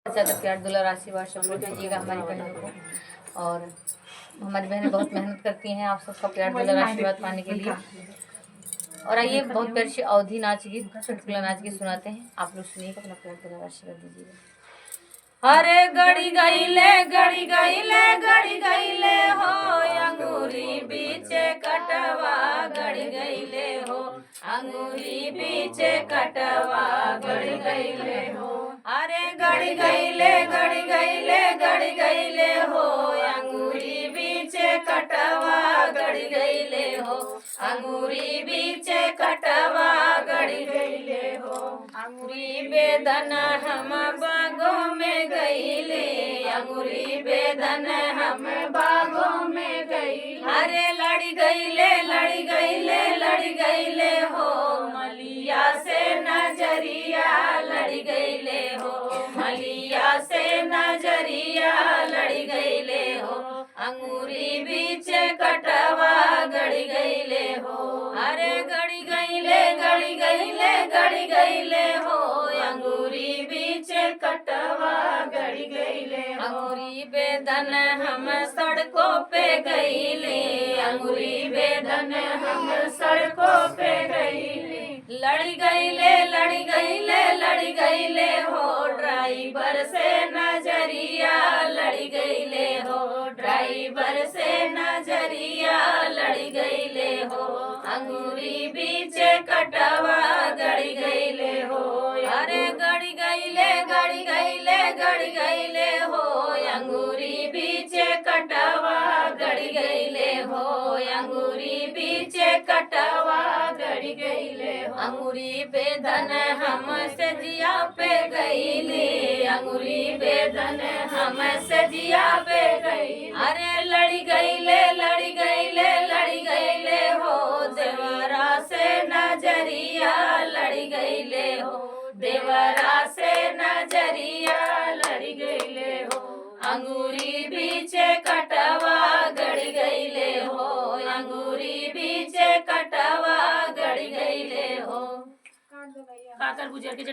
ज़्यादा प्यार दुलार आशीर्वाद सपोर्ट दीजिएगा हमारी बहनों को। और हमारी बहनें बहुत मेहनत करती हैं आप सबका प्यार दुलार आशीर्वाद पाने के लिए। और आइए बहुत प्यार से अवधि नाच गीत चुटकुला नाच गीत सुनाते हैं, आप लोग सुनिएगा, अपना प्यार दुलार आशीर्वाद दीजिएगा। अरे गड़ी गईले गड़ी गईले गड़ी गईले हो अंगूरी बीचे कटवा गड़ी गईले हो अंगूरी बीचे कटवा गड़ी गईले हो। अरे गड़ी गईले गड़ी गईले गड़ी गईले हो अंगूरी बीचे कटवा गड़ी गईले हो अंगूरी बीचे कटवा गड़ी गईले हो। अंगूरी बेदन हम बागों में गईले अंगूरी बेदन हम बागों में गईले। अरे लड़ी गईले लड़ी गईले लड़ी गईले हो मलिया से नजरिया लड़ी गईले हो मलिया से नजरिया लड़ी गईले हो अंगूरी बीचे कटवा गड़ी गईले हो। अरे गड़ी गईले गड़ी गईले गड़ी गईले हो अंगूरी बीचे कटवा गड़ी गईले हो। अंगूरी बेदन हम सड़कों पे गईले अंगूरी बेदन हम सड़कों पे गईले। लड़ी गईले लड़ी गईले लड़ी गईले हो ड्राइवर से नजरिया लड़ी गईले हो ड्राइवर से नजरिया लड़ी गईले हो अंगूरी बीचे कटवा गड़ी गईले हो। अरे गड़ी गईले गड़ी गईले गड़ी गईले हो अंगूरी बीचे कटवा गड़ी गईले हो अंगूरी बीचे कटवा गड़ी गईले हो। अंगूरी बेदन हम सजिया पे गईले अंगूरी बेदन हम सजिया पे गई। अरे लड़ी गईले लड़ी गईले लड़ी गईले हो देवरा से नजरिया लड़ी गईले हो देवरा से नजरिया लड़ी गईले हो अंगूरी बीचे कटवा गड़ी गईले हो अंगूरी बीचे कटवा गड़ी गईले हो। काकर गुजर के